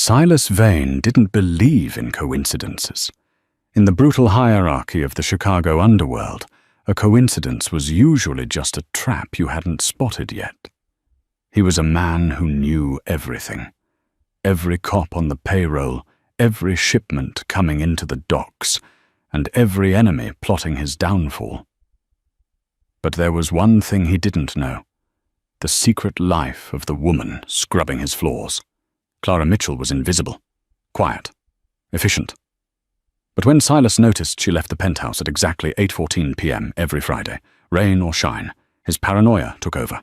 Silas Vane didn't believe in coincidences. In the brutal hierarchy of the Chicago underworld, a coincidence was usually just a trap you hadn't spotted yet. He was a man who knew everything. Every cop on the payroll, every shipment coming into the docks, and every enemy plotting his downfall. But there was one thing he didn't know: the secret life of the woman scrubbing his floors. Clara Mitchell was invisible, quiet, efficient. But when Silas noticed she left the penthouse at exactly 8:14 p.m. every Friday, rain or shine, his paranoia took over.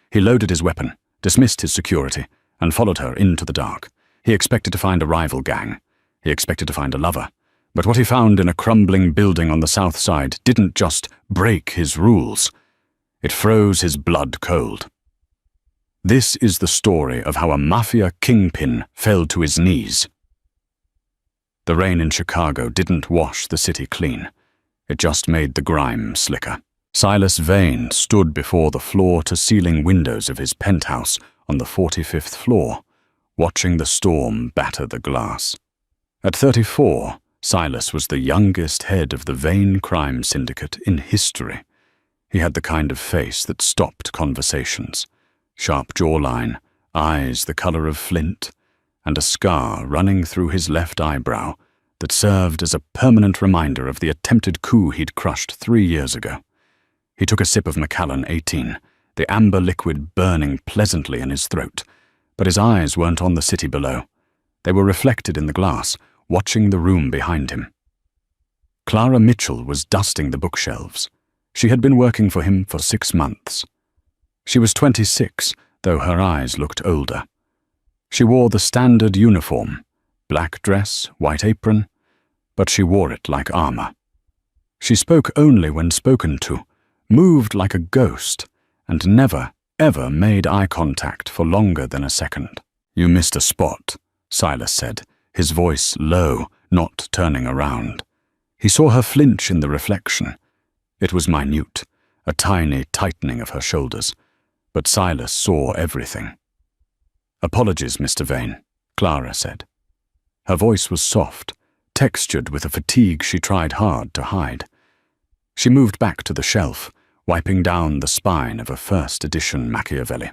He loaded his weapon, dismissed his security, and followed her into the dark. He expected to find a rival gang. He expected to find a lover. But what he found in a crumbling building on the south side didn't just break his rules. It froze his blood cold. This is the story of how a Mafia kingpin fell to his knees. The rain in Chicago didn't wash the city clean. It just made the grime slicker. Silas Vane stood before the floor-to-ceiling windows of his penthouse on the 45th floor, watching the storm batter the glass. At 34, Silas was the youngest head of the Vane crime syndicate in history. He had the kind of face that stopped conversations. Sharp jawline, eyes the color of flint, and a scar running through his left eyebrow that served as a permanent reminder of the attempted coup he'd crushed 3 years ago. He took a sip of Macallan 18, the amber liquid burning pleasantly in his throat, but his eyes weren't on the city below. They were reflected in the glass, watching the room behind him. Clara Mitchell was dusting the bookshelves. She had been working for him for 6 months. She was 26, though her eyes looked older. She wore the standard uniform, black dress, white apron, but she wore it like armor. She spoke only when spoken to, moved like a ghost, and never, ever made eye contact for longer than a second. "You missed a spot," Silas said, his voice low, not turning around. He saw her flinch in the reflection. It was minute, a tiny tightening of her shoulders, but Silas saw everything. "Apologies, Mr. Vane," Clara said. Her voice was soft, textured with a fatigue she tried hard to hide. She moved back to the shelf, wiping down the spine of a first-edition Machiavelli.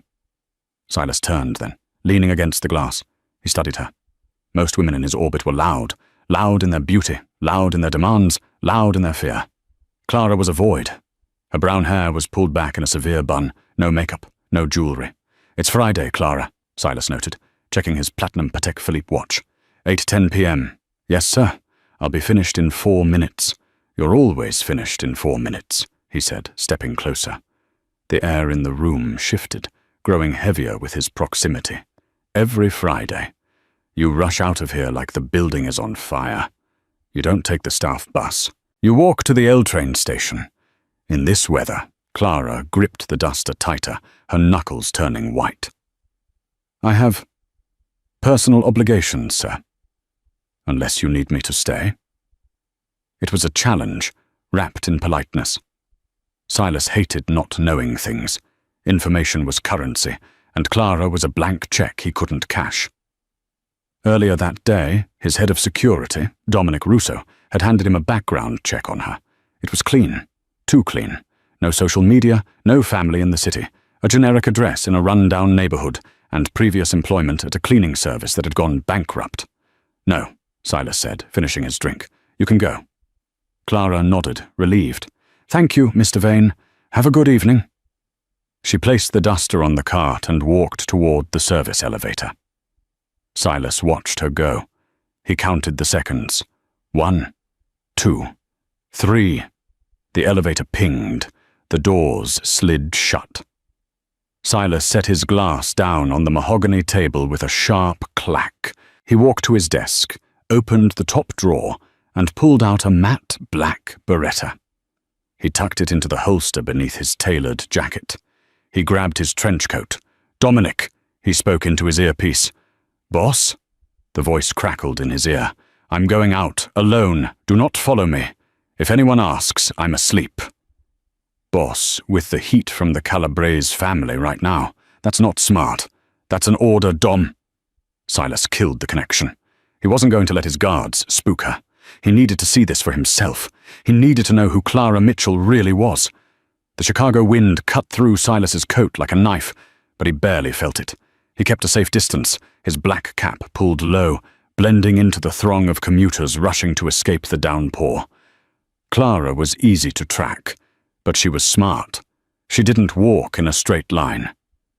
Silas turned then, leaning against the glass. He studied her. Most women in his orbit were loud, loud in their beauty, loud in their demands, loud in their fear. Clara was a void. Her brown hair was pulled back in a severe bun, no makeup, no jewelry. "It's Friday, Clara," Silas noted, checking his platinum Patek Philippe watch. 8:10 p.m. "Yes, sir. I'll be finished in 4 minutes. "You're always finished in 4 minutes," he said, stepping closer. The air in the room shifted, growing heavier with his proximity. "Every Friday. You rush out of here like the building is on fire. You don't take the staff bus. You walk to the L train station. In this weather," Clara gripped the duster tighter, her knuckles turning white. "I have personal obligations, sir. Unless you need me to stay." It was a challenge, wrapped in politeness. Silas hated not knowing things. Information was currency, and Clara was a blank check he couldn't cash. Earlier that day, his head of security, Dominic Russo, had handed him a background check on her. It was clean. Too clean. No social media, no family in the city, a generic address in a run-down neighborhood, and previous employment at a cleaning service that had gone bankrupt. "No," Silas said, finishing his drink. "You can go." Clara nodded, relieved. "Thank you, Mr. Vane. Have a good evening." She placed the duster on the cart and walked toward the service elevator. Silas watched her go. He counted the seconds. 1, 2, 3. The elevator pinged. The doors slid shut. Silas set his glass down on the mahogany table with a sharp clack. He walked to his desk, opened the top drawer, and pulled out a matte black Beretta. He tucked it into the holster beneath his tailored jacket. He grabbed his trench coat. "Dominic," he spoke into his earpiece. "Boss?" The voice crackled in his ear. "I'm going out, alone. Do not follow me. If anyone asks, I'm asleep." "Boss, with the heat from the Calabrese family right now. That's not smart. That's an order, Dom." Silas killed the connection. He wasn't going to let his guards spook her. He needed to see this for himself. He needed to know who Clara Mitchell really was. The Chicago wind cut through Silas's coat like a knife, but he barely felt it. He kept a safe distance, his black cap pulled low, blending into the throng of commuters rushing to escape the downpour. Clara was easy to track, but she was smart. She didn't walk in a straight line.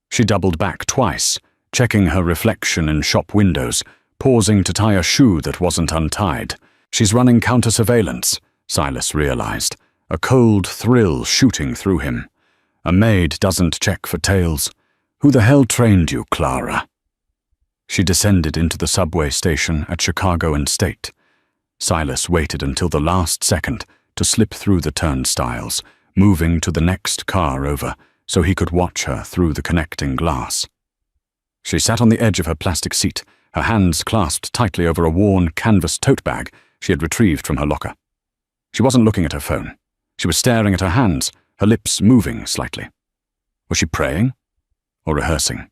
She doubled back twice, checking her reflection in shop windows, pausing to tie a shoe that wasn't untied. She's running counter-surveillance, Silas realized, a cold thrill shooting through him. A maid doesn't check for tails. Who the hell trained you, Clara? She descended into the subway station at Chicago and State. Silas waited until the last second to slip through the turnstiles, moving to the next car over so he could watch her through the connecting glass. She sat on the edge of her plastic seat, her hands clasped tightly over a worn canvas tote bag she had retrieved from her locker. She wasn't looking at her phone. She was staring at her hands, her lips moving slightly. Was she praying or rehearsing?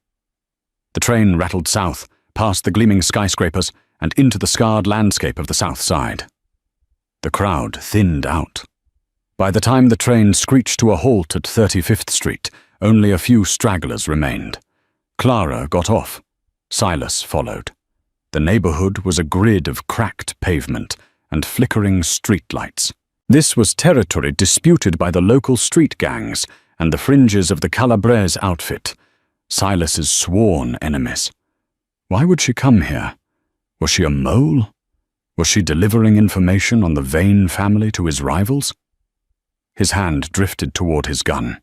The train rattled south, past the gleaming skyscrapers and into the scarred landscape of the south side. The crowd thinned out. By the time the train screeched to a halt at 35th Street, only a few stragglers remained. Clara got off. Silas followed. The neighborhood was a grid of cracked pavement and flickering streetlights. This was territory disputed by the local street gangs and the fringes of the Calabrese outfit, Silas's sworn enemies. Why would she come here? Was she a mole? Was she delivering information on the Vane family to his rivals? His hand drifted toward his gun.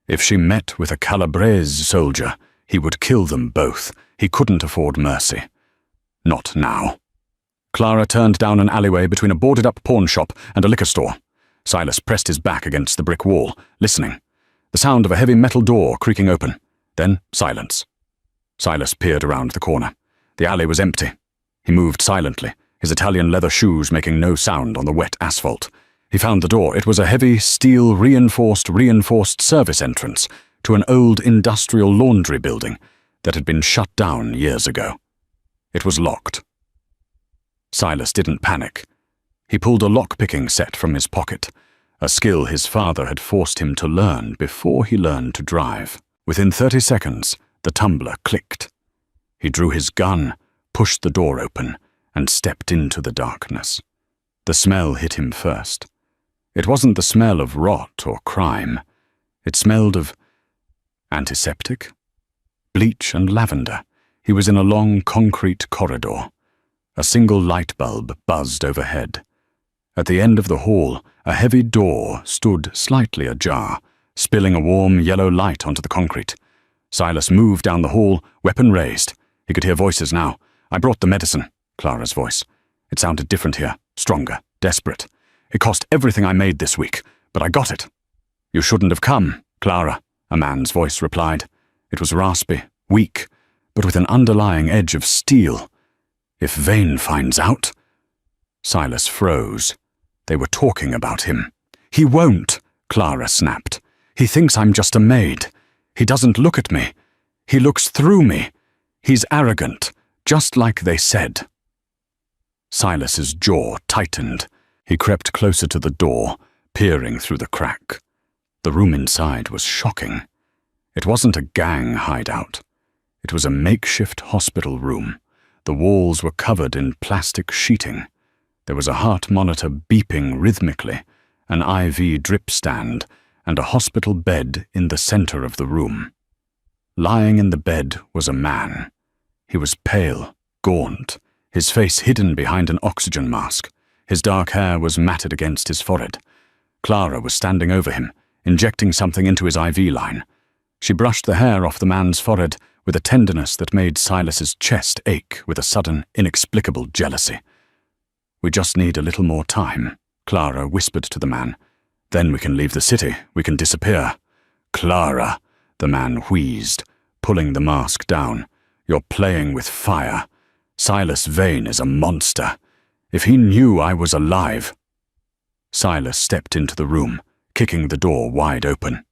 If she met with a Calabrese soldier, he would kill them both. He couldn't afford mercy. Not now. Clara turned down an alleyway between a boarded-up pawn shop and a liquor store. Silas pressed his back against the brick wall, listening. The sound of a heavy metal door creaking open. Then silence. Silas peered around the corner. The alley was empty. He moved silently, his Italian leather shoes making no sound on the wet asphalt. He found the door. It was a heavy, steel reinforced service entrance to an old industrial laundry building that had been shut down years ago. It was locked. Silas didn't panic. He pulled a lock-picking set from his pocket, a skill his father had forced him to learn before he learned to drive. Within 30 seconds, the tumbler clicked. He drew his gun, pushed the door open, and stepped into the darkness. The smell hit him first. It wasn't the smell of rot or crime. It smelled of antiseptic, bleach and lavender. He was in a long concrete corridor. A single light bulb buzzed overhead. At the end of the hall, a heavy door stood slightly ajar, spilling a warm yellow light onto the concrete. Silas moved down the hall, weapon raised. He could hear voices now. "I brought the medicine," Clara's voice. It sounded different here, stronger, desperate. "It cost everything I made this week, but I got it." "You shouldn't have come, Clara," a man's voice replied. It was raspy, weak, but with an underlying edge of steel. "If Vane finds out—" Silas froze. They were talking about him. "He won't," Clara snapped. "He thinks I'm just a maid. He doesn't look at me. He looks through me. He's arrogant, just like they said." Silas's jaw tightened. He crept closer to the door, peering through the crack. The room inside was shocking. It wasn't a gang hideout. It was a makeshift hospital room. The walls were covered in plastic sheeting. There was a heart monitor beeping rhythmically, an IV drip stand, and a hospital bed in the center of the room. Lying in the bed was a man. He was pale, gaunt, his face hidden behind an oxygen mask. His dark hair was matted against his forehead. Clara was standing over him, injecting something into his IV line. She brushed the hair off the man's forehead with a tenderness that made Silas's chest ache with a sudden, inexplicable jealousy. "We just need a little more time," Clara whispered to the man. "Then we can leave the city. We can disappear." "Clara," the man wheezed, pulling the mask down. "You're playing with fire. Silas Vane is a monster. If he knew I was alive—" Silas stepped into the room, kicking the door wide open.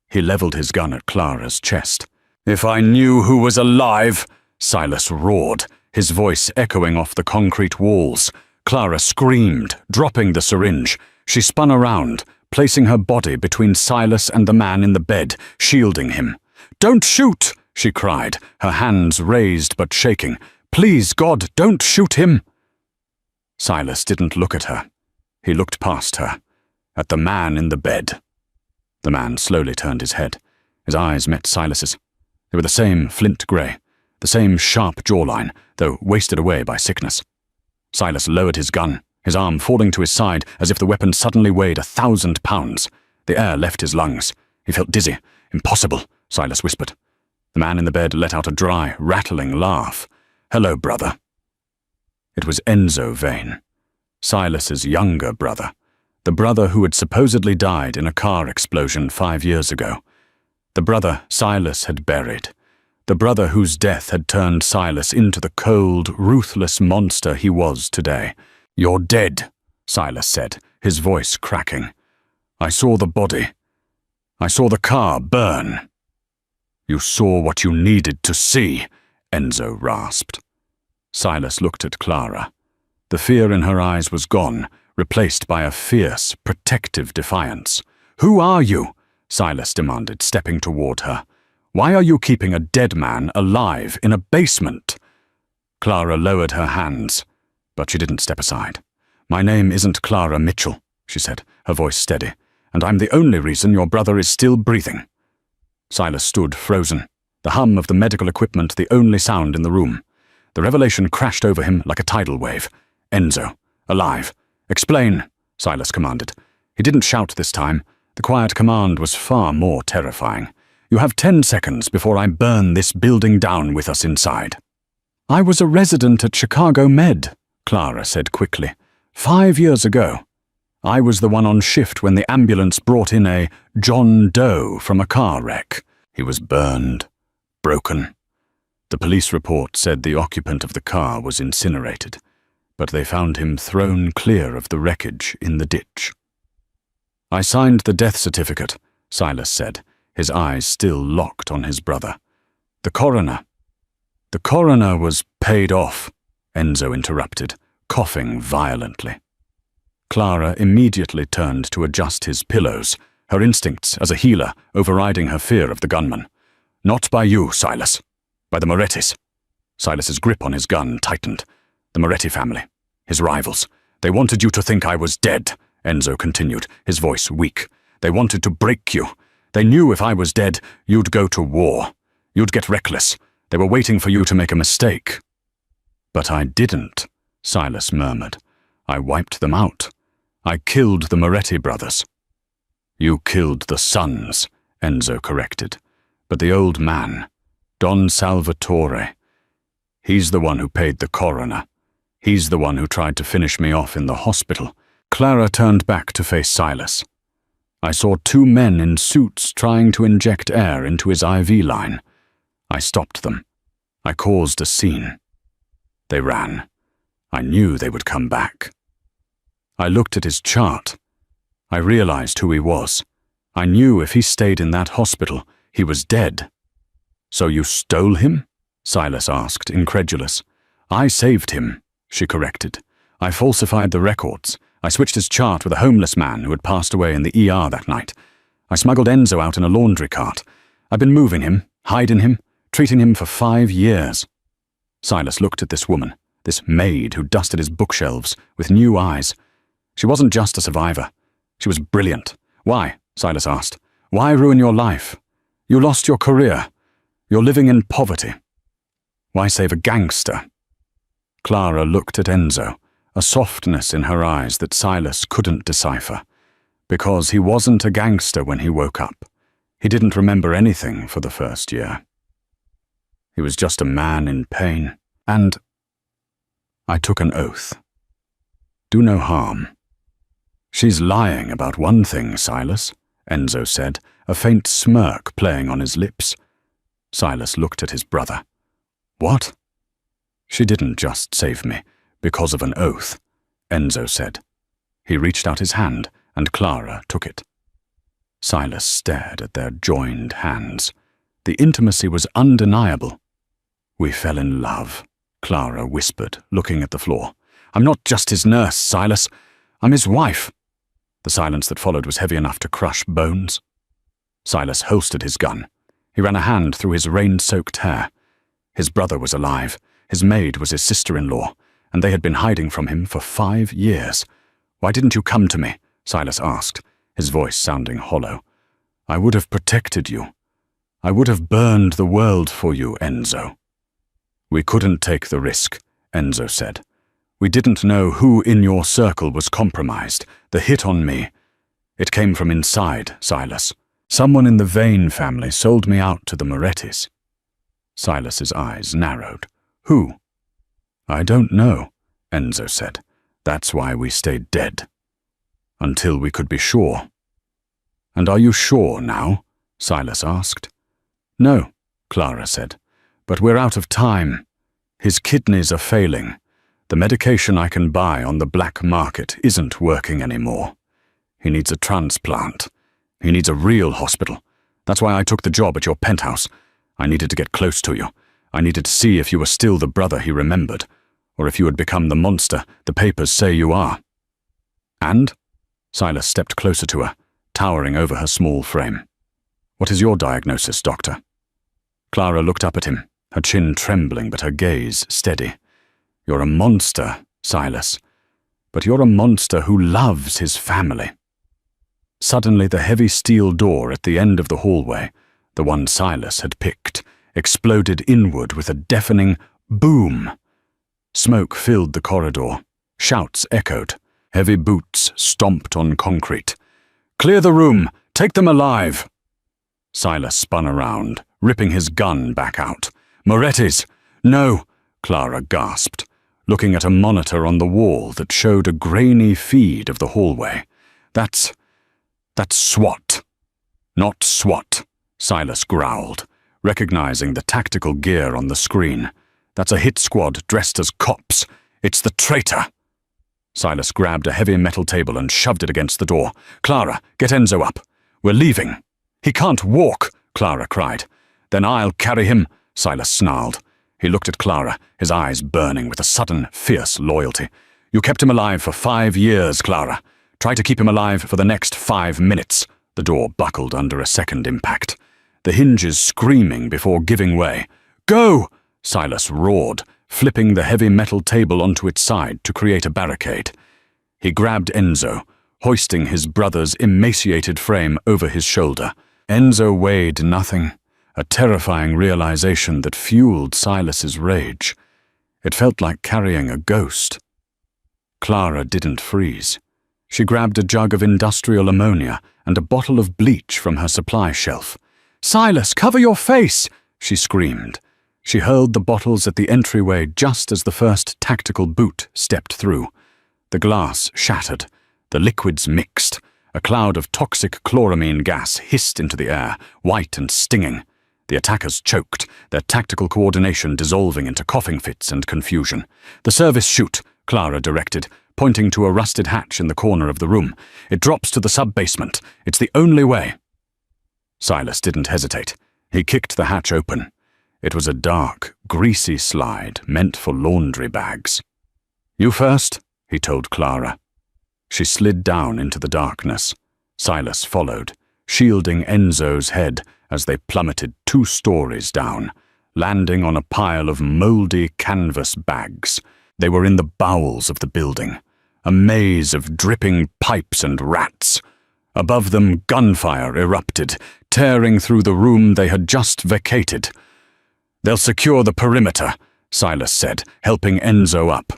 He leveled his gun at Clara's chest. "If I knew who was alive," Silas roared, his voice echoing off the concrete walls. Clara screamed, dropping the syringe. She spun around, placing her body between Silas and the man in the bed, shielding him. "Don't shoot!" she cried, her hands raised but shaking. "Please, God, don't shoot him!" Silas didn't look at her. He looked past her, at the man in the bed. The man slowly turned his head. His eyes met Silas's. They were the same flint grey, the same sharp jawline, though wasted away by sickness. Silas lowered his gun, his arm falling to his side as if the weapon suddenly weighed 1,000 pounds. The air left his lungs. He felt dizzy. "Impossible," Silas whispered. The man in the bed let out a dry, rattling laugh. "Hello, brother." It was Enzo Vane, Silas's younger brother, the brother who had supposedly died in a car explosion 5 years ago. The brother Silas had buried. The brother whose death had turned Silas into the cold, ruthless monster he was today. "You're dead," Silas said, his voice cracking. "I saw the body. I saw the car burn." "You saw what you needed to see," Enzo rasped. Silas looked at Clara. The fear in her eyes was gone, replaced by a fierce, protective defiance. "Who are you?" Silas demanded, stepping toward her. "Why are you keeping a dead man alive in a basement?" Clara lowered her hands, but she didn't step aside. "My name isn't Clara Mitchell," she said, her voice steady, "and I'm the only reason your brother is still breathing." Silas stood frozen, the hum of the medical equipment the only sound in the room. The revelation crashed over him like a tidal wave. "Enzo, alive. Explain," Silas commanded. He didn't shout this time. The quiet command was far more terrifying. "You have 10 seconds before I burn this building down with us inside." "I was a resident at Chicago Med," Clara said quickly. 5 years ago. I was the one on shift when the ambulance brought in a John Doe from a car wreck. He was burned, broken. The police report said the occupant of the car was incinerated, but they found him thrown clear of the wreckage in the ditch. "I signed the death certificate," Silas said, his eyes still locked on his brother. The coroner was paid off," Enzo interrupted, coughing violently. Clara immediately turned to adjust his pillows, her instincts as a healer overriding her fear of the gunman. "Not by you, Silas. By the Morettis." Silas's grip on his gun tightened. "The Moretti family. His rivals. They wanted you to think I was dead," Enzo continued, his voice weak. "They wanted to break you. They knew if I was dead, you'd go to war. You'd get reckless. They were waiting for you to make a mistake." "But I didn't," Silas murmured. "I wiped them out. I killed the Moretti brothers." "You killed the sons," Enzo corrected. "But the old man, Don Salvatore, he's the one who paid the coroner. He's the one who tried to finish me off in the hospital." Clara turned back to face Silas. "I saw 2 men in suits trying to inject air into his IV line. I stopped them. I caused a scene. They ran. I knew they would come back. I looked at his chart. I realized who he was. I knew if he stayed in that hospital, he was dead." "So you stole him?" Silas asked, incredulous. "I saved him," she corrected. "I falsified the records. I switched his chart with a homeless man who had passed away in the ER that night. I smuggled Enzo out in a laundry cart. I've been moving him, hiding him, treating him for 5 years." Silas looked at this woman, this maid who dusted his bookshelves, with new eyes. She wasn't just a survivor. She was brilliant. "Why?" Silas asked. "Why ruin your life? You lost your career. You're living in poverty. Why save a gangster?" Clara looked at Enzo, a softness in her eyes that Silas couldn't decipher. Because he wasn't a gangster when he woke up. He didn't remember anything for the first year. He was just a man in pain. And I took an oath. "Do no harm." "She's lying about one thing, Silas," Enzo said, a faint smirk playing on his lips. Silas looked at his brother. "What?" "She didn't just save me because of an oath," Enzo said. He reached out his hand, and Clara took it. Silas stared at their joined hands. The intimacy was undeniable. We fell in love, Clara whispered, looking at the floor. I'm not just his nurse, Silas. I'm his wife. The silence that followed was heavy enough to crush bones. Silas holstered his gun. He ran a hand through his rain-soaked hair. His brother was alive. His maid was his sister-in-law, and they had been hiding from him for 5 years. Why didn't you come to me? Silas asked, his voice sounding hollow. I would have protected you. I would have burned the world for you, Enzo. We couldn't take the risk, Enzo said. We didn't know who in your circle was compromised. The hit on me. It came from inside, Silas. Someone in the Vane family sold me out to the Morettis. Silas's eyes narrowed. Who? I don't know, Enzo said. That's why we stayed dead. Until we could be sure. And are you sure now? Silas asked. No, Clara said. But we're out of time. His kidneys are failing. The medication I can buy on the black market isn't working anymore. He needs a transplant. He needs a real hospital. That's why I took the job at your penthouse. I needed to get close to you. I needed to see if you were still the brother he remembered, or if you had become the monster the papers say you are. And? Silas stepped closer to her, towering over her small frame. What is your diagnosis, doctor? Clara looked up at him, her chin trembling but her gaze steady. You're a monster, Silas. But you're a monster who loves his family. Suddenly the heavy steel door at the end of the hallway, the one Silas had picked, exploded inward with a deafening boom. Smoke filled the corridor. Shouts echoed. Heavy boots stomped on concrete. Clear the room! Take them alive! Silas spun around, ripping his gun back out. Morettis! No! Clara gasped, looking at a monitor on the wall that showed a grainy feed of the hallway. That's SWAT. Not SWAT, Silas growled, recognizing the tactical gear on the screen. That's a hit squad dressed as cops. It's the traitor. Silas grabbed a heavy metal table and shoved it against the door. Clara, get Enzo up. We're leaving. He can't walk, Clara cried. Then I'll carry him, Silas snarled. He looked at Clara, his eyes burning with a sudden, fierce loyalty. You kept him alive for 5 years, Clara. Try to keep him alive for the next 5 minutes. The door buckled under a second impact, the hinges screaming before giving way. Go! Silas roared, flipping the heavy metal table onto its side to create a barricade. He grabbed Enzo, hoisting his brother's emaciated frame over his shoulder. Enzo weighed nothing, a terrifying realization that fueled Silas's rage. It felt like carrying a ghost. Clara didn't freeze. She grabbed a jug of industrial ammonia and a bottle of bleach from her supply shelf. Silas, cover your face! She screamed. She hurled the bottles at the entryway just as the first tactical boot stepped through. The glass shattered. The liquids mixed. A cloud of toxic chloramine gas hissed into the air, white and stinging. The attackers choked, their tactical coordination dissolving into coughing fits and confusion. The service chute, Clara directed, pointing to a rusted hatch in the corner of the room. It drops to the sub-basement. It's the only way. Silas didn't hesitate. He kicked the hatch open. It was a dark, greasy slide meant for laundry bags. You first, he told Clara. She slid down into the darkness. Silas followed, shielding Enzo's head as they plummeted 2 stories down, landing on a pile of mouldy canvas bags. They were in the bowels of the building, a maze of dripping pipes and rats. Above them, gunfire erupted, tearing through the room they had just vacated. They'll secure the perimeter, Silas said, helping Enzo up.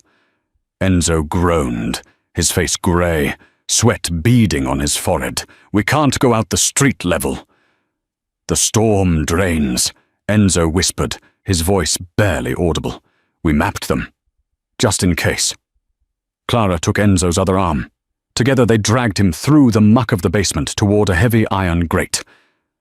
Enzo groaned, his face grey, sweat beading on his forehead. We can't go out the street level. The storm drains, Enzo whispered, his voice barely audible. We mapped them. Just in case. Clara took Enzo's other arm. Together they dragged him through the muck of the basement toward a heavy iron grate.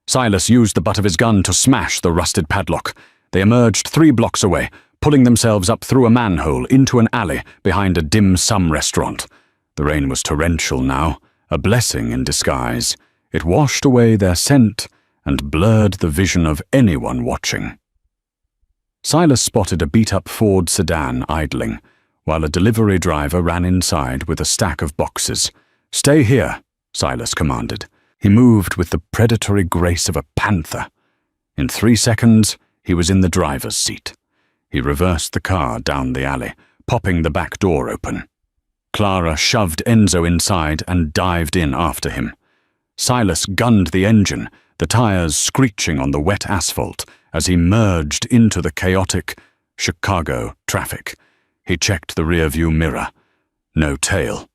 Silas used the butt of his gun to smash the rusted padlock. They emerged 3 blocks away, pulling themselves up through a manhole into an alley behind a dim sum restaurant. The rain was torrential now, a blessing in disguise. It washed away their scent and blurred the vision of anyone watching. Silas spotted a beat-up Ford sedan idling, while a delivery driver ran inside with a stack of boxes. "Stay here," Silas commanded. He moved with the predatory grace of a panther. In 3 seconds, he was in the driver's seat. He reversed the car down the alley, popping the back door open. Clara shoved Enzo inside and dived in after him. Silas gunned the engine, the tires screeching on the wet asphalt as he merged into the chaotic Chicago traffic. He checked the rearview mirror. No tail.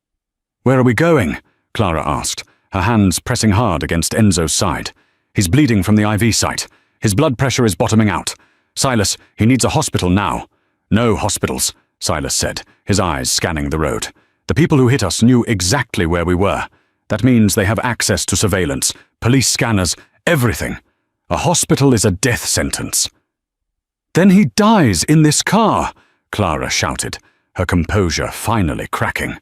"Where are we going?" Clara asked, her hands pressing hard against Enzo's side. "He's bleeding from the IV site. His blood pressure is bottoming out. Silas, he needs a hospital now." "No hospitals," Silas said, his eyes scanning the road. "The people who hit us knew exactly where we were. That means they have access to surveillance, police scanners, everything. A hospital is a death sentence." "Then he dies in this car," Clara shouted, her composure finally cracking.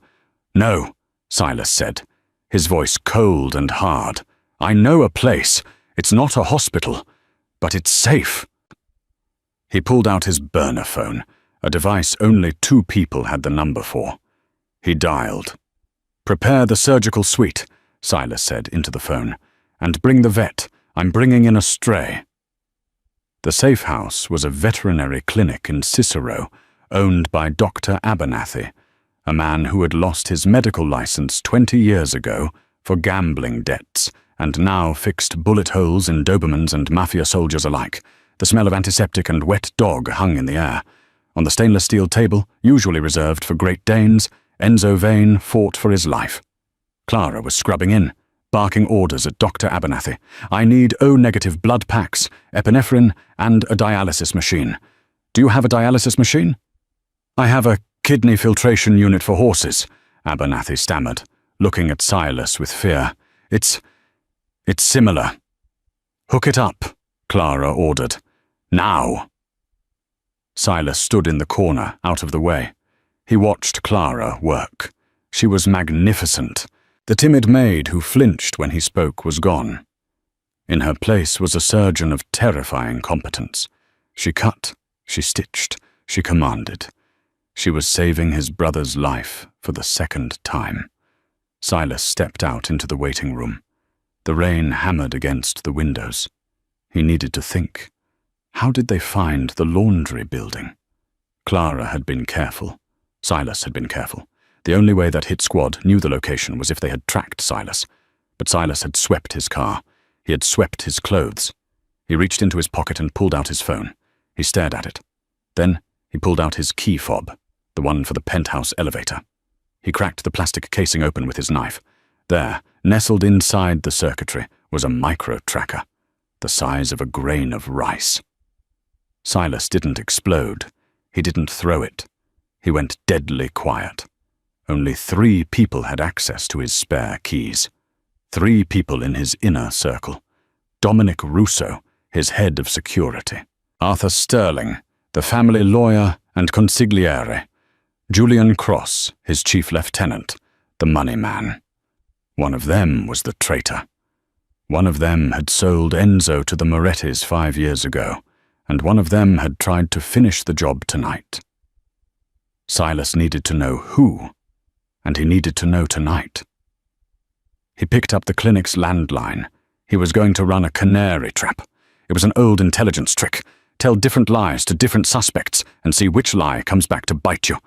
"No," Silas said, his voice cold and hard. "I know a place. It's not a hospital, but it's safe." He pulled out his burner phone, a device only 2 people had the number for. He dialed. "Prepare the surgical suite," Silas said into the phone, "and bring the vet. I'm bringing in a stray." The safe house was a veterinary clinic in Cicero, owned by Dr. Abernathy, a man who had lost his medical license 20 years ago for gambling debts and now fixed bullet holes in Dobermans and Mafia soldiers alike. The smell of antiseptic and wet dog hung in the air. On the stainless steel table, usually reserved for Great Danes, Enzo Vane fought for his life. Clara was scrubbing in, barking orders at Dr. Abernathy. "I need O-negative blood packs, epinephrine, and a dialysis machine. Do you have a dialysis machine?" "I have a kidney filtration unit for horses," Abernathy stammered, looking at Silas with fear. It's similar." "Hook it up," Clara ordered. "Now." Silas stood in the corner, out of the way. He watched Clara work. She was magnificent. The timid maid who flinched when he spoke was gone. In her place was a surgeon of terrifying competence. She cut, she stitched, she commanded. She was saving his brother's life for the 2nd time. Silas stepped out into the waiting room. The rain hammered against the windows. He needed to think. How did they find the laundry building? Clara had been careful. Silas had been careful. The only way that hit squad knew the location was if they had tracked Silas. But Silas had swept his car. He had swept his clothes. He reached into his pocket and pulled out his phone. He stared at it. Then he pulled out his key fob, the one for the penthouse elevator. He cracked the plastic casing open with his knife. There, nestled inside the circuitry, was a micro-tracker, the size of a grain of rice. Silas didn't explode. He didn't throw it. He went deadly quiet. Only 3 people had access to his spare keys. 3 people in his inner circle. Dominic Russo, his head of security. Arthur Sterling, the family lawyer and consigliere. Julian Cross, his chief lieutenant, the money man. One of them was the traitor. One of them had sold Enzo to the Morettis 5 years ago, and one of them had tried to finish the job tonight. Silas needed to know who, and he needed to know tonight. He picked up the clinic's landline. He was going to run a canary trap. It was an old intelligence trick. Tell different lies to different suspects and see which lie comes back to bite you.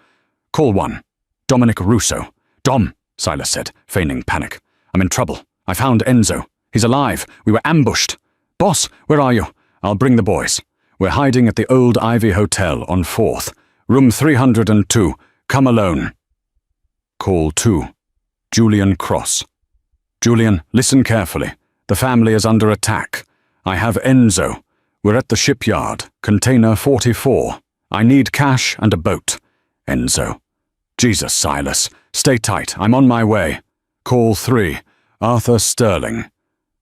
"Call 1. Dominic Russo." "Dom," Silas said, feigning panic. "I'm in trouble. I found Enzo. He's alive. We were ambushed." "Boss, where are you?" "I'll bring the boys. We're hiding at the Old Ivy Hotel on 4th. Room 302. Come alone." Call 2. Julian Cross. "Julian, listen carefully. The family is under attack. I have Enzo. We're at the shipyard, container 44. I need cash and a boat. Enzo." "Jesus, Silas. Stay tight. I'm on my way." Call 3. Arthur Sterling.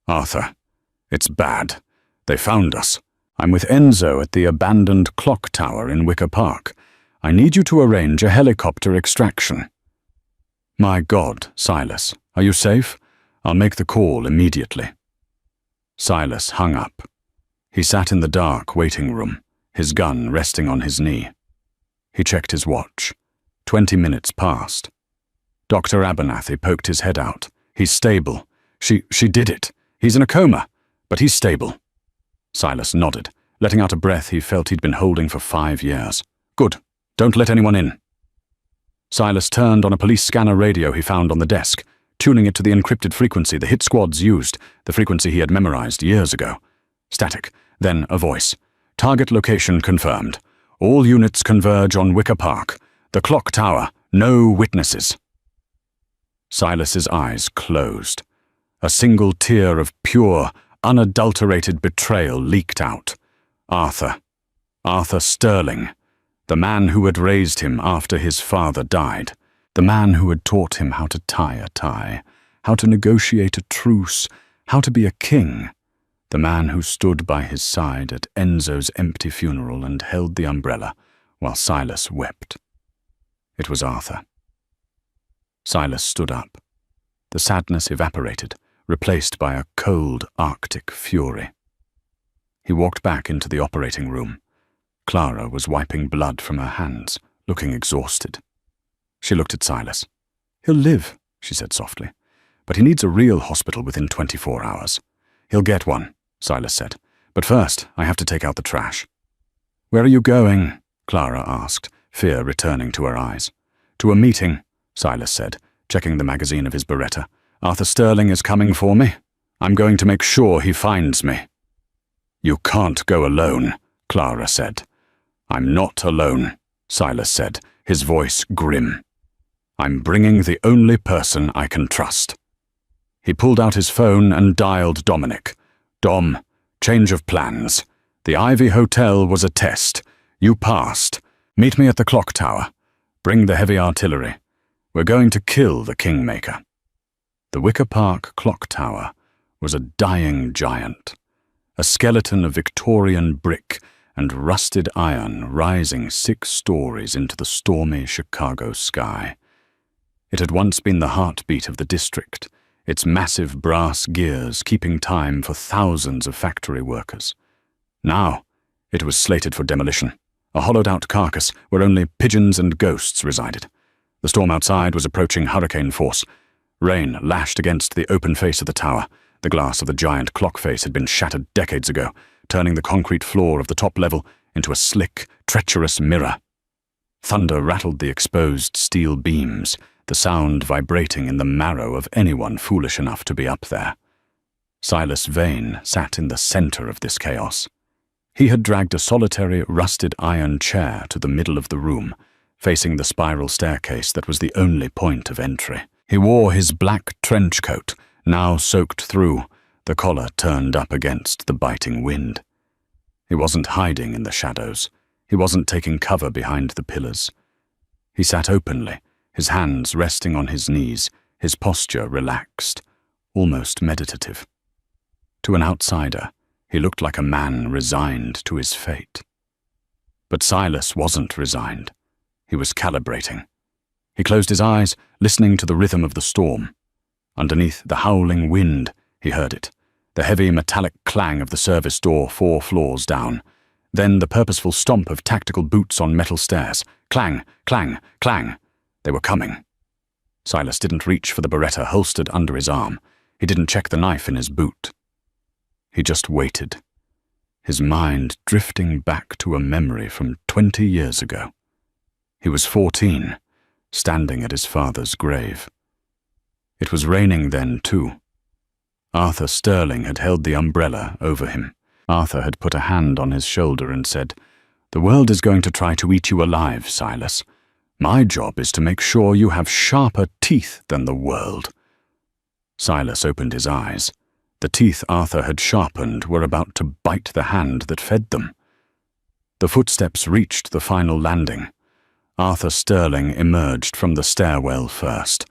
"Arthur, it's bad. They found us. I'm with Enzo at the abandoned clock tower in Wicker Park. I need you to arrange a helicopter extraction." "My God, Silas, are you safe? I'll make the call immediately." Silas hung up. He sat in the dark waiting room, his gun resting on his knee. He checked his watch. 20 minutes passed. Dr. Abernathy poked his head out. He's stable. She did it. He's in a coma, but he's stable. Silas nodded, letting out a breath he felt he'd been holding for 5 years. Good. Don't let anyone in. Silas turned on a police scanner radio he found on the desk, tuning it to the encrypted frequency the hit squads used, the frequency he had memorized years ago. Static. Then a voice. Target location confirmed. All units converge on Wicker Park. The clock tower. No witnesses. Silas's eyes closed. A single tear of pure, unadulterated betrayal leaked out. Arthur Sterling, the man who had raised him after his father died, the man who had taught him how to tie a tie, how to negotiate a truce, how to be a king, the man who stood by his side at Enzo's empty funeral and held the umbrella while Silas wept. It was Arthur. Silas stood up. The sadness evaporated, replaced by a cold Arctic fury. He walked back into the operating room. Clara was wiping blood from her hands, looking exhausted. She looked at Silas. He'll live, she said softly, but he needs a real hospital within 24 hours. He'll get one, Silas said, but first I have to take out the trash. Where are you going? Clara asked, fear returning to her eyes. To a meeting, Silas said, checking the magazine of his Beretta. Arthur Sterling is coming for me. I'm going to make sure he finds me. You can't go alone, Clara said. I'm not alone, Silas said, his voice grim. I'm bringing the only person I can trust. He pulled out his phone and dialed Dominic. Dom, change of plans. The Ivy Hotel was a test. You passed. Meet me at the clock tower. Bring the heavy artillery. We're going to kill the Kingmaker. The Wicker Park clock tower was a dying giant, a skeleton of Victorian brick and rusted iron rising 6 stories into the stormy Chicago sky. It had once been the heartbeat of the district, its massive brass gears keeping time for thousands of factory workers. Now, it was slated for demolition, a hollowed-out carcass where only pigeons and ghosts resided. The storm outside was approaching hurricane force. Rain lashed against the open face of the tower. The glass of the giant clock face had been shattered decades ago, turning the concrete floor of the top level into a slick, treacherous mirror. Thunder rattled the exposed steel beams, the sound vibrating in the marrow of anyone foolish enough to be up there. Silas Vane sat in the center of this chaos. He had dragged a solitary, rusted iron chair to the middle of the room, facing the spiral staircase that was the only point of entry. He wore his black trench coat, now soaked through, the collar turned up against the biting wind. He wasn't hiding in the shadows. He wasn't taking cover behind the pillars. He sat openly, his hands resting on his knees, his posture relaxed, almost meditative. To an outsider, he looked like a man resigned to his fate. But Silas wasn't resigned. He was calibrating. He closed his eyes, listening to the rhythm of the storm. Underneath the howling wind, he heard it, the heavy metallic clang of the service door 4 floors down, then the purposeful stomp of tactical boots on metal stairs. Clang, clang, clang. They were coming. Silas didn't reach for the Beretta holstered under his arm. He didn't check the knife in his boot. He just waited, his mind drifting back to a memory from 20 years ago. He was 14, standing at his father's grave. It was raining then, too. Arthur Sterling had held the umbrella over him. Arthur had put a hand on his shoulder and said, "The world is going to try to eat you alive, Silas. My job is to make sure you have sharper teeth than the world." Silas opened his eyes. The teeth Arthur had sharpened were about to bite the hand that fed them. The footsteps reached the final landing. Arthur Sterling emerged from the stairwell first.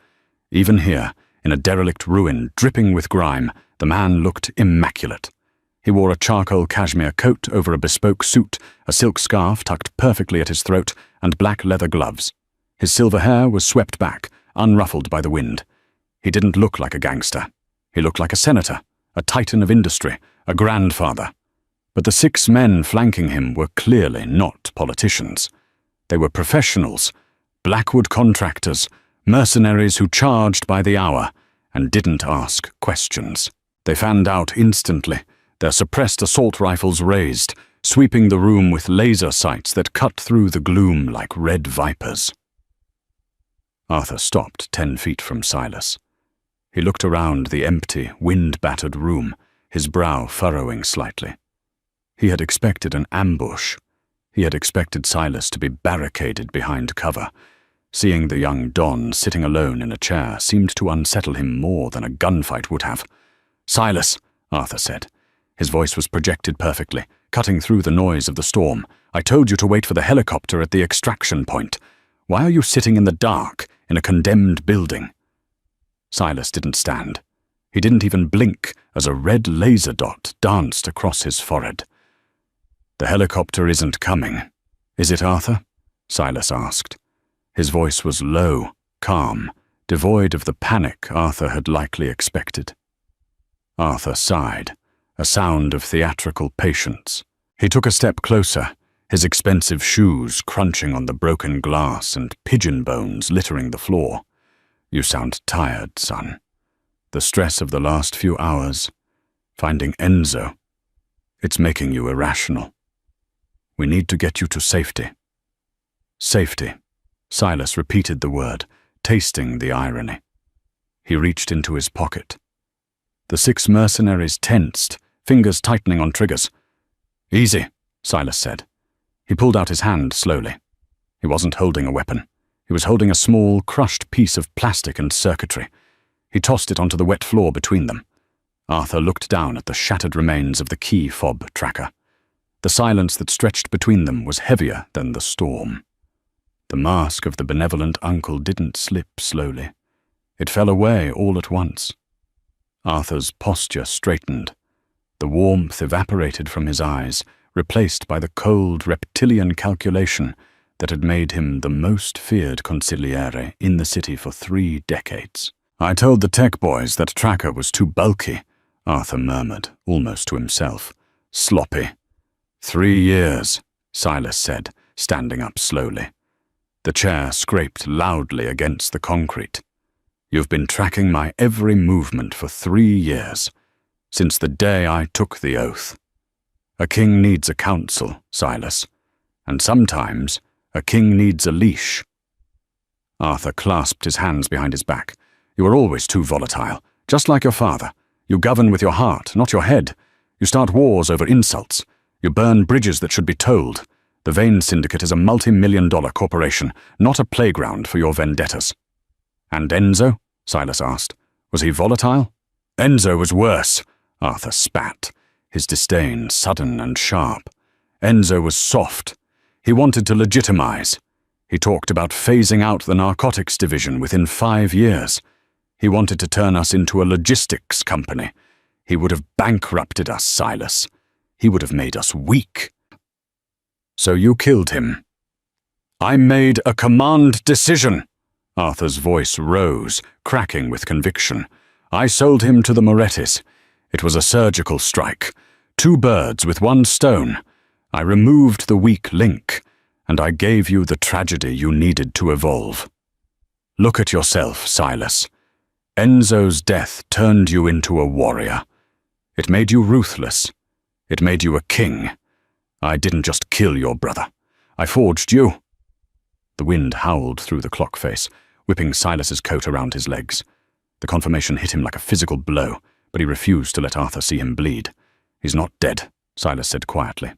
Even here, in a derelict ruin dripping with grime, the man looked immaculate. He wore a charcoal cashmere coat over a bespoke suit, a silk scarf tucked perfectly at his throat, and black leather gloves. His silver hair was swept back, unruffled by the wind. He didn't look like a gangster. He looked like a senator, a titan of industry, a grandfather. But the 6 men flanking him were clearly not politicians. They were professionals, Blackwood contractors, mercenaries who charged by the hour and didn't ask questions. They fanned out instantly, their suppressed assault rifles raised, sweeping the room with laser sights that cut through the gloom like red vipers. Arthur stopped 10 feet from Silas. He looked around the empty, wind-battered room, his brow furrowing slightly. He had expected an ambush. He had expected Silas to be barricaded behind cover. Seeing the young Don sitting alone in a chair seemed to unsettle him more than a gunfight would have. "Silas," Arthur said. His voice was projected perfectly, cutting through the noise of the storm. "I told you to wait for the helicopter at the extraction point. Why are you sitting in the dark in a condemned building?" Silas didn't stand. He didn't even blink as a red laser dot danced across his forehead. "The helicopter isn't coming, is it, Arthur?" Silas asked. His voice was low, calm, devoid of the panic Arthur had likely expected. Arthur sighed, a sound of theatrical patience. He took a step closer, his expensive shoes crunching on the broken glass and pigeon bones littering the floor. "You sound tired, son. The stress of the last few hours, finding Enzo, it's making you irrational. We need to get you to safety." "Safety." Silas repeated the word, tasting the irony. He reached into his pocket. The 6 mercenaries tensed, fingers tightening on triggers. "Easy," Silas said. He pulled out his hand slowly. He wasn't holding a weapon. He was holding a small, crushed piece of plastic and circuitry. He tossed it onto the wet floor between them. Arthur looked down at the shattered remains of the key fob tracker. The silence that stretched between them was heavier than the storm. The mask of the benevolent uncle didn't slip slowly. It fell away all at once. Arthur's posture straightened. The warmth evaporated from his eyes, replaced by the cold reptilian calculation that had made him the most feared consigliere in the city for 3 decades. "I told the tech boys that tracker was too bulky," Arthur murmured, almost to himself. "Sloppy." 3 years, Silas said, standing up slowly. The chair scraped loudly against the concrete. "You've been tracking my every movement for 3 years, since the day I took the oath. A king needs a council, Silas, and sometimes a king needs a leash." Arthur clasped his hands behind his back. "You are always too volatile, just like your father. You govern with your heart, not your head. You start wars over insults. You burn bridges that should be tolled. The Vane Syndicate is a multi-million-dollar corporation, not a playground for your vendettas." "And Enzo?" Silas asked. "Was he volatile?" "Enzo was worse," Arthur spat, his disdain sudden and sharp. "Enzo was soft. He wanted to legitimize. He talked about phasing out the narcotics division within 5 years. He wanted to turn us into a logistics company. He would have bankrupted us, Silas. He would have made us weak." "So you killed him?" "I made a command decision." Arthur's voice rose, cracking with conviction. "I sold him to the Morettis. It was a surgical strike. 2 birds with 1 stone. I removed the weak link, and I gave you the tragedy you needed to evolve. Look at yourself, Silas. Enzo's death turned you into a warrior. It made you ruthless. It made you a king. I didn't just kill your brother. I forged you." The wind howled through the clock face, whipping Silas's coat around his legs. The confirmation hit him like a physical blow, but he refused to let Arthur see him bleed. "He's not dead," Silas said quietly.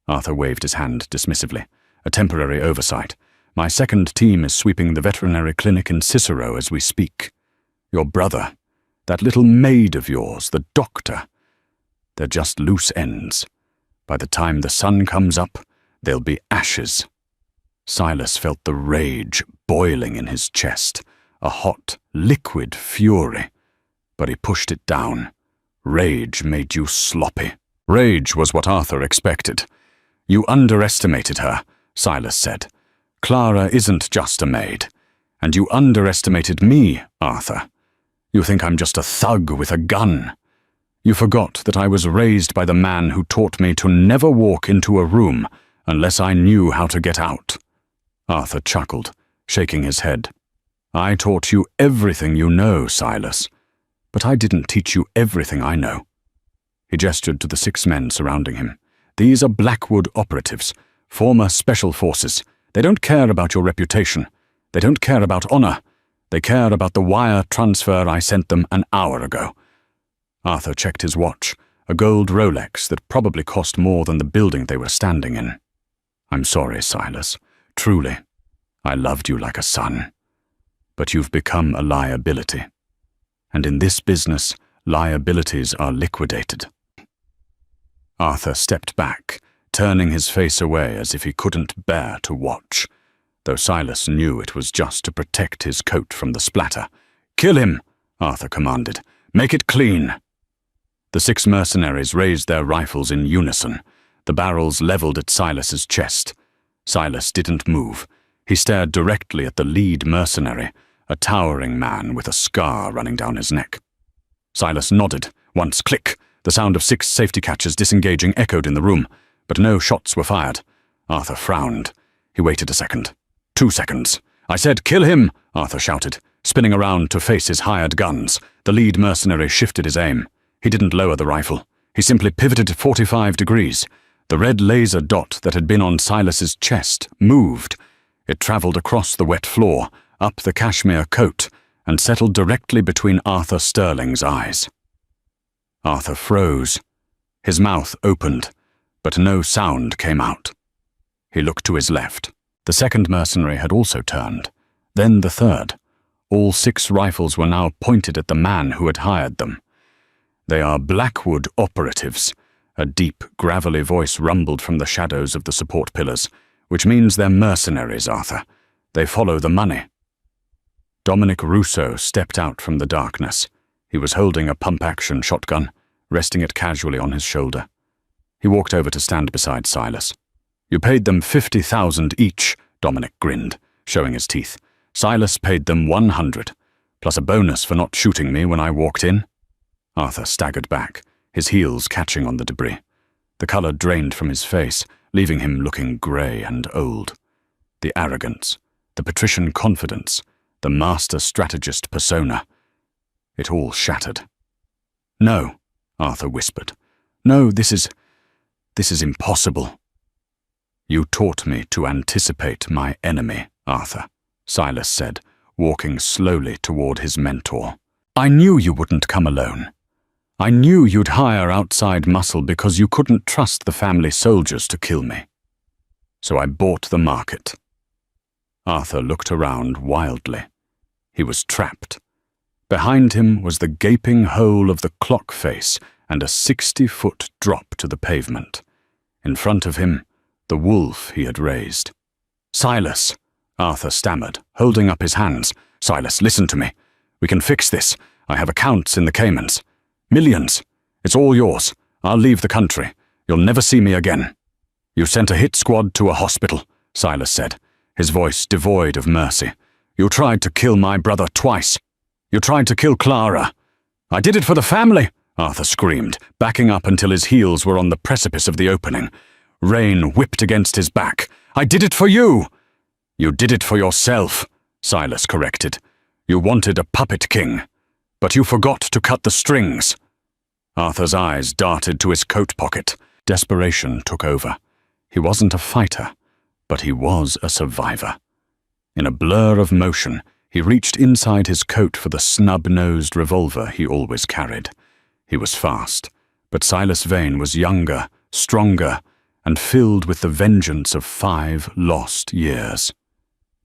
Arthur waved his hand dismissively. "A temporary oversight. My second team is sweeping the veterinary clinic in Cicero as we speak. Your brother, that little maid of yours, the doctor, they're just loose ends. By the time the sun comes up, they'll be ashes." Silas felt the rage boiling in his chest, a hot, liquid fury. But he pushed it down. Rage made you sloppy. Rage was what Arthur expected. "You underestimated her," Silas said. "Clara isn't just a maid. And you underestimated me, Arthur. You think I'm just a thug with a gun. You forgot that I was raised by the man who taught me to never walk into a room unless I knew how to get out. Arthur chuckled, shaking his head. I taught you everything you know, Silas, but I didn't teach you everything I know. He gestured to the 6 men surrounding him. These are Blackwood operatives, former special forces. They don't care about your reputation. They don't care about honor. They care about the wire transfer I sent them an hour ago. Arthur checked his watch, a gold Rolex that probably cost more than the building they were standing in. I'm sorry, Silas. Truly. I loved you like a son. But you've become a liability. And in this business, liabilities are liquidated. Arthur stepped back, turning his face away as if he couldn't bear to watch, though Silas knew it was just to protect his coat from the splatter. Kill him, Arthur commanded. Make it clean. The 6 mercenaries raised their rifles in unison, the barrels leveled at Silas's chest. Silas didn't move. He stared directly at the lead mercenary, a towering man with a scar running down his neck. Silas nodded. Once, click, the sound of 6 safety catches disengaging echoed in the room, but no shots were fired. Arthur frowned. He waited a second. 2 seconds. I said, kill him, Arthur shouted, spinning around to face his hired guns. The lead mercenary shifted his aim. He didn't lower the rifle. He simply pivoted 45 degrees. The red laser dot that had been on Silas's chest moved. It traveled across the wet floor, up the cashmere coat, and settled directly between Arthur Sterling's eyes. Arthur froze. His mouth opened, but no sound came out. He looked to his left. The 2nd mercenary had also turned. Then the 3rd. All 6 rifles were now pointed at the man who had hired them. They are Blackwood operatives. A deep, gravelly voice rumbled from the shadows of the support pillars, which means they're mercenaries, Arthur. They follow the money. Dominic Rousseau stepped out from the darkness. He was holding a pump-action shotgun, resting it casually on his shoulder. He walked over to stand beside Silas. You paid them 50,000 each, Dominic grinned, showing his teeth. Silas paid them 100, plus a bonus for not shooting me when I walked in. Arthur staggered back, his heels catching on the debris. The color drained from his face, leaving him looking grey and old. The arrogance, the patrician confidence, the master strategist persona. It all shattered. No, Arthur whispered. No, this is impossible. You taught me to anticipate my enemy, Arthur, Silas said, walking slowly toward his mentor. I knew you wouldn't come alone. I knew you'd hire outside muscle because you couldn't trust the family soldiers to kill me. So I bought the market. Arthur looked around wildly. He was trapped. Behind him was the gaping hole of the clock face and a 60-foot drop to the pavement. In front of him, the wolf he had raised. Silas, Arthur stammered, holding up his hands. Silas, listen to me. We can fix this. I have accounts in the Caymans. Millions. It's all yours. I'll leave the country. You'll never see me again. You sent a hit squad to a hospital, Silas said, his voice devoid of mercy. You tried to kill my brother twice. You tried to kill Clara. I did it for the family, Arthur screamed, backing up until his heels were on the precipice of the opening. Rain whipped against his back. I did it for you. You did it for yourself, Silas corrected. You wanted a puppet king, but you forgot to cut the strings. Arthur's eyes darted to his coat pocket. Desperation took over. He wasn't a fighter, but he was a survivor. In a blur of motion, he reached inside his coat for the snub-nosed revolver he always carried. He was fast, but Silas Vane was younger, stronger, and filled with the vengeance of 5 lost years.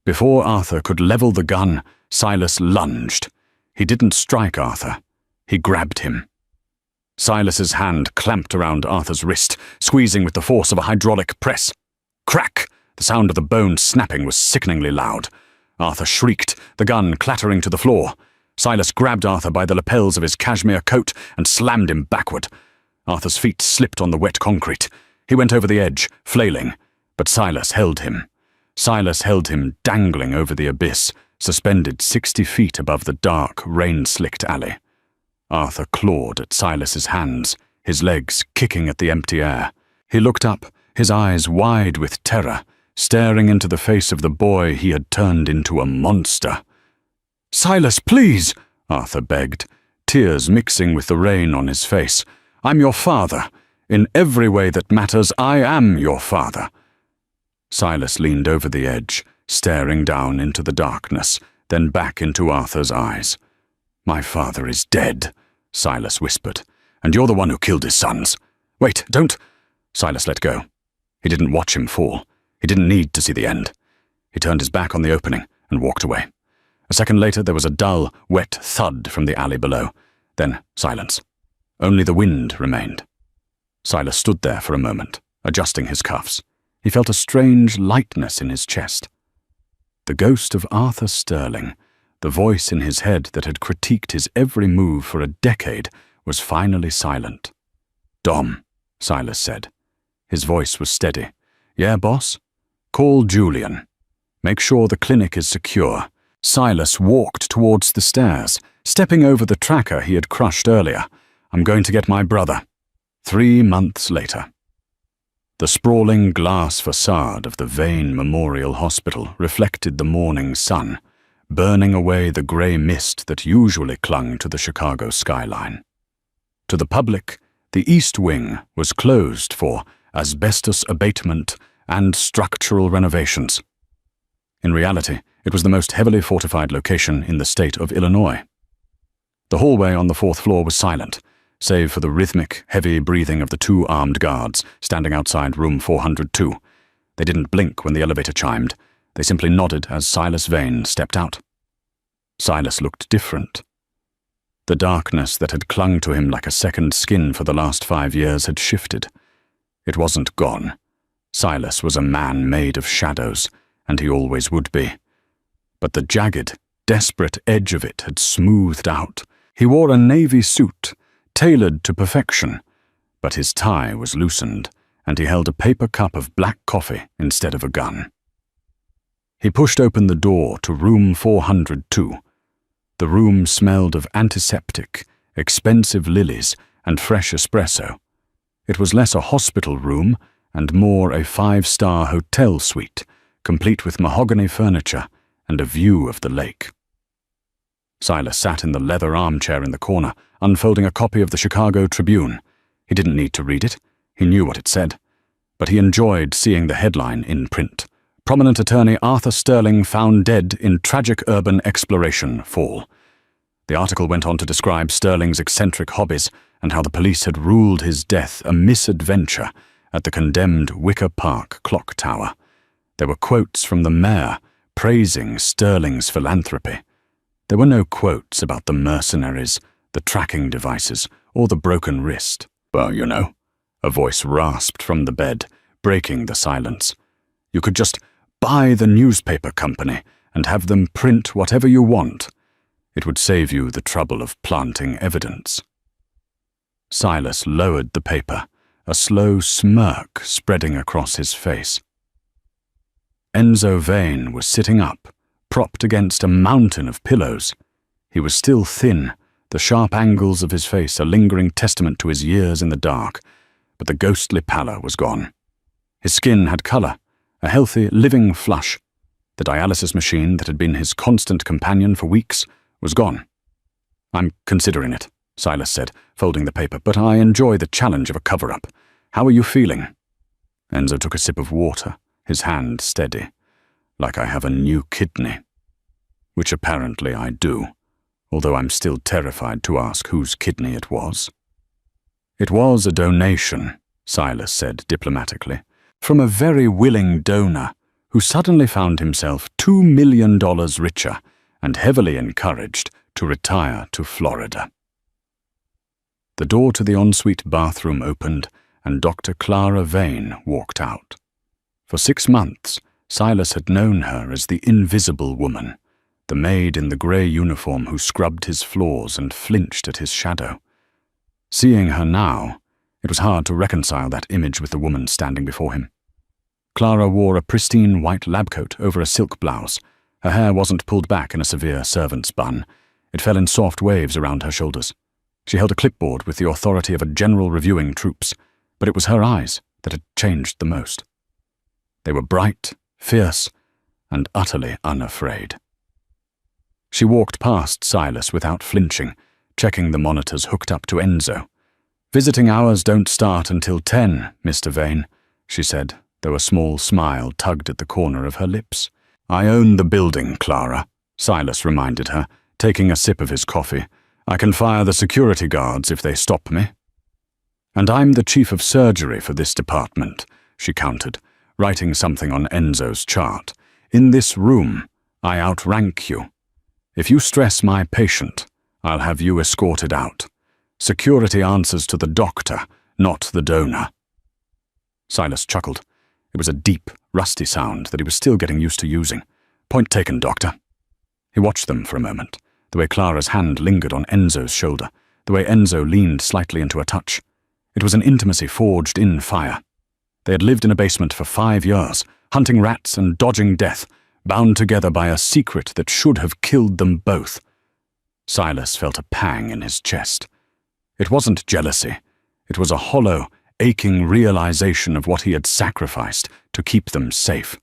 Before Arthur could level the gun, Silas lunged. He didn't strike Arthur. He grabbed him. Silas's hand clamped around Arthur's wrist, squeezing with the force of a hydraulic press. Crack! The sound of the bone snapping was sickeningly loud. Arthur shrieked, the gun clattering to the floor. Silas grabbed Arthur by the lapels of his cashmere coat and slammed him backward. Arthur's feet slipped on the wet concrete. He went over the edge, flailing, but Silas held him. Silas held him dangling over the abyss, suspended 60 feet above the dark, rain-slicked alley. Arthur clawed at Silas's hands, his legs kicking at the empty air. He looked up, his eyes wide with terror, staring into the face of the boy he had turned into a monster. "Silas, please!" Arthur begged, tears mixing with the rain on his face. "I'm your father. In every way that matters, I am your father." Silas leaned over the edge, staring down into the darkness, then back into Arthur's eyes. "My father is dead," Silas whispered, "and you're the one who killed his sons. Wait, don't—" Silas let go. He didn't watch him fall. He didn't need to see the end. He turned his back on the opening and walked away. A second later, there was a dull, wet thud from the alley below. Then silence. Only the wind remained. Silas stood there for a moment, adjusting his cuffs. He felt a strange lightness in his chest. The ghost of Arthur Sterling, the voice in his head that had critiqued his every move for a decade, was finally silent. "Dom," Silas said. His voice was steady. "Yeah, boss? Call Julian. Make sure the clinic is secure." Silas walked towards the stairs, stepping over the tracker he had crushed earlier. "I'm going to get my brother." 3 months later. The sprawling glass facade of the Vane Memorial Hospital reflected the morning sun, burning away the grey mist that usually clung to the Chicago skyline. To the public, the East Wing was closed for asbestos abatement and structural renovations. In reality, it was the most heavily fortified location in the state of Illinois. The hallway on the 4th floor was silent, save for the rhythmic, heavy breathing of the 2 armed guards standing outside room 402. They didn't blink when the elevator chimed. They simply nodded as Silas Vane stepped out. Silas looked different. The darkness that had clung to him like a second skin for the last 5 years had shifted. It wasn't gone. Silas was a man made of shadows, and he always would be. But the jagged, desperate edge of it had smoothed out. He wore a navy suit, tailored to perfection, but his tie was loosened, and he held a paper cup of black coffee instead of a gun. He pushed open the door to room 402. The room smelled of antiseptic, expensive lilies, and fresh espresso. It was less a hospital room and more a 5-star hotel suite, complete with mahogany furniture and a view of the lake. Silas sat in the leather armchair in the corner, unfolding a copy of the Chicago Tribune. He didn't need to read it. He knew what it said. But he enjoyed seeing the headline in print. "Prominent attorney Arthur Sterling found dead in tragic urban exploration fall." The article went on to describe Sterling's eccentric hobbies and how the police had ruled his death a misadventure at the condemned Wicker Park clock tower. There were quotes from the mayor praising Sterling's philanthropy. There were no quotes about the mercenaries, the tracking devices, or the broken wrist. "Well, you know," a voice rasped from the bed, breaking the silence. "You could just buy the newspaper company and have them print whatever you want. It would save you the trouble of planting evidence." Silas lowered the paper, a slow smirk spreading across his face. Enzo Vane was sitting up, propped against a mountain of pillows. He was still thin, the sharp angles of his face a lingering testament to his years in the dark, but the ghostly pallor was gone. His skin had color, a healthy, living flush. The dialysis machine that had been his constant companion for weeks was gone. "I'm considering it," Silas said, folding the paper, "but I enjoy the challenge of a cover-up. How are you feeling?" Enzo took a sip of water, his hand steady. "Like I have a new kidney." "Which apparently I do, although I'm still terrified to ask whose kidney it was." "It was a donation," Silas said diplomatically, "from a very willing donor who suddenly found himself $2 million richer and heavily encouraged to retire to Florida." The door to the ensuite bathroom opened, and Dr. Clara Vane walked out. For 6 months, Silas had known her as the Invisible Woman, the maid in the grey uniform who scrubbed his floors and flinched at his shadow. Seeing her now, it was hard to reconcile that image with the woman standing before him. Clara wore a pristine white lab coat over a silk blouse. Her hair wasn't pulled back in a severe servant's bun. It fell in soft waves around her shoulders. She held a clipboard with the authority of a general reviewing troops, but it was her eyes that had changed the most. They were bright, fierce, and utterly unafraid. She walked past Silas without flinching, checking the monitors hooked up to Enzo. "Visiting hours don't start until 10, Mr. Vane," she said, though a small smile tugged at the corner of her lips. "I own the building, Clara," Silas reminded her, taking a sip of his coffee. "I can fire the security guards if they stop me." "And I'm the chief of surgery for this department," she countered, writing something on Enzo's chart. "In this room, I outrank you. If you stress my patient, I'll have you escorted out. Security answers to the doctor, not the donor." Silas chuckled. It was a deep, rusty sound that he was still getting used to using. "Point taken, doctor." He watched them for a moment, the way Clara's hand lingered on Enzo's shoulder, the way Enzo leaned slightly into a touch. It was an intimacy forged in fire. They had lived in a basement for 5 years, hunting rats and dodging death, bound together by a secret that should have killed them both. Silas felt a pang in his chest. It wasn't jealousy. It was a hollow, aching realization of what he had sacrificed to keep them safe.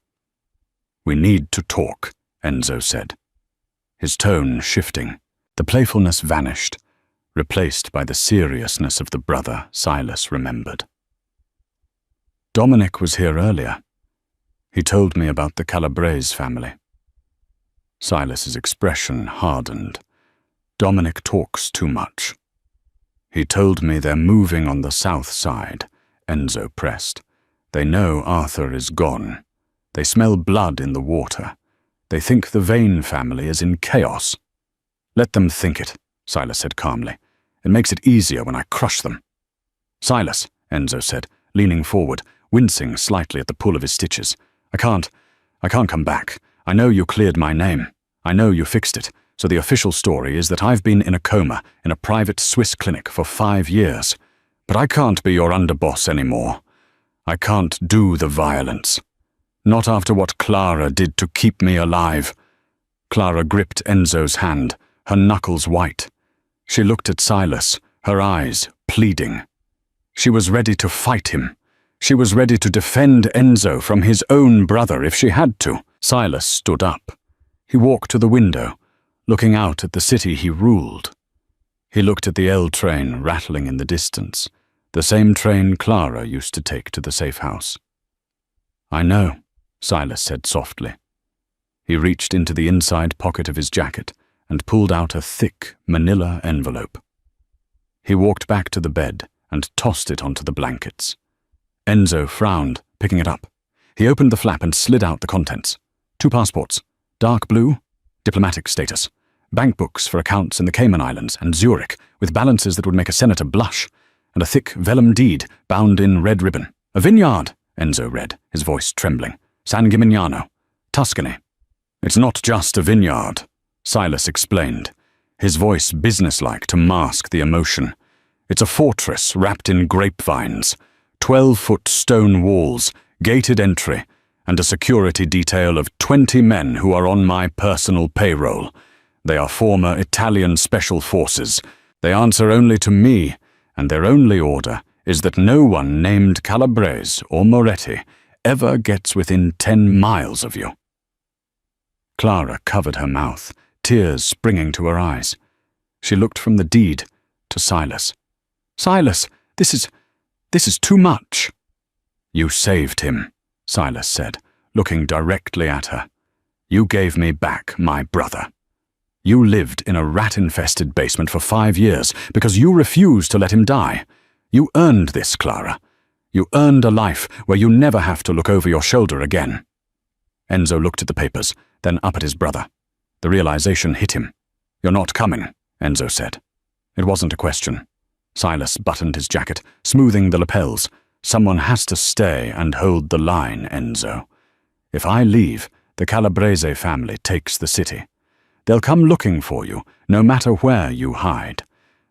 "We need to talk," Enzo said, his tone shifting. The playfulness vanished, replaced by the seriousness of the brother Silas remembered. "Dominic was here earlier. He told me about the Calabrese family." Silas's expression hardened. "Dominic talks too much." "He told me they're moving on the south side," Enzo pressed. "They know Arthur is gone. They smell blood in the water. They think the Vane family is in chaos." "Let them think it," Silas said calmly. "It makes it easier when I crush them." "Silas," Enzo said, leaning forward, wincing slightly at the pull of his stitches. I can't come back. I know you cleared my name. I know you fixed it. So the official story is that I've been in a coma in a private Swiss clinic for 5 years. But I can't be your underboss anymore. I can't do the violence. Not after what Clara did to keep me alive." Clara gripped Enzo's hand, her knuckles white. She looked at Silas, her eyes pleading. She was ready to fight him. She was ready to defend Enzo from his own brother if she had to. Silas stood up. He walked to the window, looking out at the city he ruled. He looked at the L train rattling in the distance, the same train Clara used to take to the safe house. "I know," Silas said softly. He reached into the inside pocket of his jacket and pulled out a thick manila envelope. He walked back to the bed and tossed it onto the blankets. Enzo frowned, picking it up. He opened the flap and slid out the contents. 2 passports, dark blue, diplomatic status, bank books for accounts in the Cayman Islands and Zurich with balances that would make a senator blush, and a thick vellum deed bound in red ribbon. "A vineyard," Enzo read, his voice trembling. "San Gimignano, Tuscany." "It's not just a vineyard," Silas explained, his voice businesslike to mask the emotion. "It's a fortress wrapped in grapevines, 12-foot stone walls, gated entry, and a security detail of 20 men who are on my personal payroll. They are former Italian special forces. They answer only to me, and their only order is that no one named Calabrese or Moretti ever gets within 10 miles of you." Clara covered her mouth, tears springing to her eyes. She looked from the deed to Silas. "Silas, this is too much." "You saved him," Silas said, looking directly at her. "You gave me back my brother. You lived in a rat-infested basement for 5 years because you refused to let him die. You earned this, Clara. You earned a life where you never have to look over your shoulder again." Enzo looked at the papers, then up at his brother. The realization hit him. "You're not coming," Enzo said. It wasn't a question. Silas buttoned his jacket, smoothing the lapels. "Someone has to stay and hold the line, Enzo. If I leave, the Calabrese family takes the city. They'll come looking for you, no matter where you hide.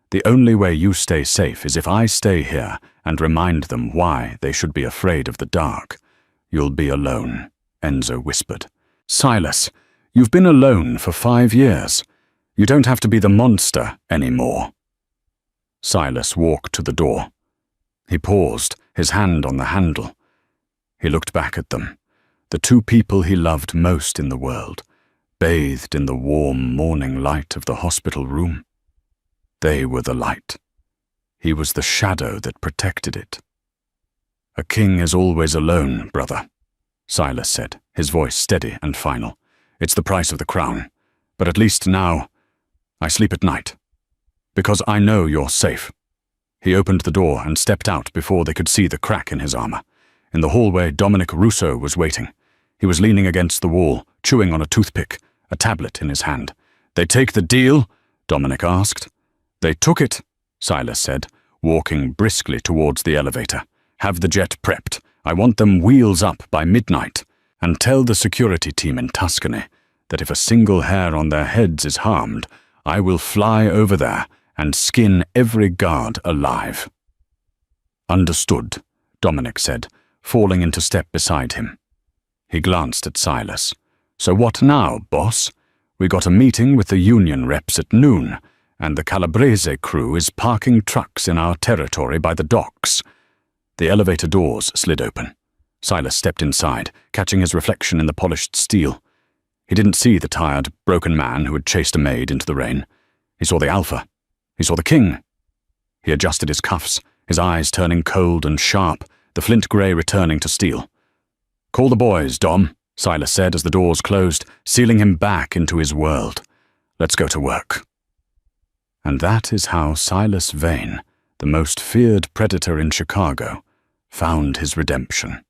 The only way you stay safe is if I stay here and remind them why they should be afraid of the dark. You'll be alone," Enzo whispered. "Silas, you've been alone for 5 years. You don't have to be the monster anymore." Silas walked to the door. He paused, his hand on the handle. He looked back at them, the two people he loved most in the world, bathed in the warm morning light of the hospital room. They were the light. He was the shadow that protected it. "A king is always alone, brother," Silas said, his voice steady and final. "It's the price of the crown. But at least now, I sleep at night. Because I know you're safe." He opened the door and stepped out before they could see the crack in his armor. In the hallway, Dominic Rousseau was waiting. He was leaning against the wall, chewing on a toothpick, a tablet in his hand. "They take the deal?" Dominic asked. "They took it," Silas said, walking briskly towards the elevator. "Have the jet prepped. I want them wheels up by midnight. And tell the security team in Tuscany that if a single hair on their heads is harmed, I will fly over there and skin every guard alive." "Understood," Dominic said, falling into step beside him. He glanced at Silas. "So what now, boss? We got a meeting with the union reps at noon, and the Calabrese crew is parking trucks in our territory by the docks." The elevator doors slid open. Silas stepped inside, catching his reflection in the polished steel. He didn't see the tired, broken man who had chased a maid into the rain. He saw the Alpha. He saw the king. He adjusted his cuffs, his eyes turning cold and sharp, the flint grey returning to steel. "Call the boys, Dom," Silas said as the doors closed, sealing him back into his world. "Let's go to work." And that is how Silas Vane, the most feared predator in Chicago, found his redemption.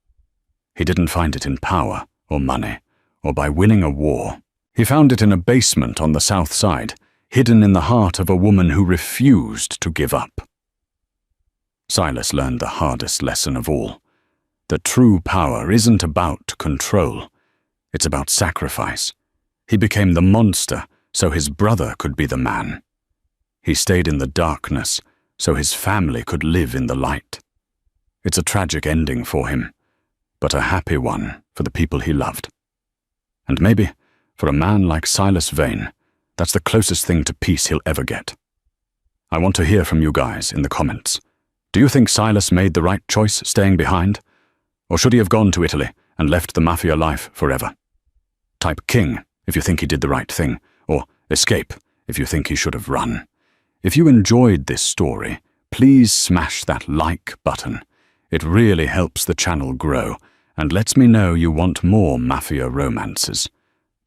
He didn't find it in power or money or by winning a war. He found it in a basement on the south side, hidden in the heart of a woman who refused to give up. Silas learned the hardest lesson of all, that true power isn't about control. It's about sacrifice. He became the monster so his brother could be the man. He stayed in the darkness so his family could live in the light. It's a tragic ending for him, but a happy one for the people he loved. And maybe, for a man like Silas Vane, that's the closest thing to peace he'll ever get. I want to hear from you guys in the comments. Do you think Silas made the right choice staying behind? Or should he have gone to Italy and left the Mafia life forever? Type king if you think he did the right thing, or escape if you think he should have run. If you enjoyed this story, please smash that like button. It really helps the channel grow and lets me know you want more Mafia romances.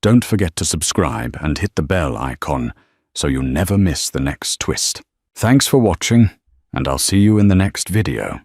Don't forget to subscribe and hit the bell icon so you never miss the next twist. Thanks for watching, and I'll see you in the next video.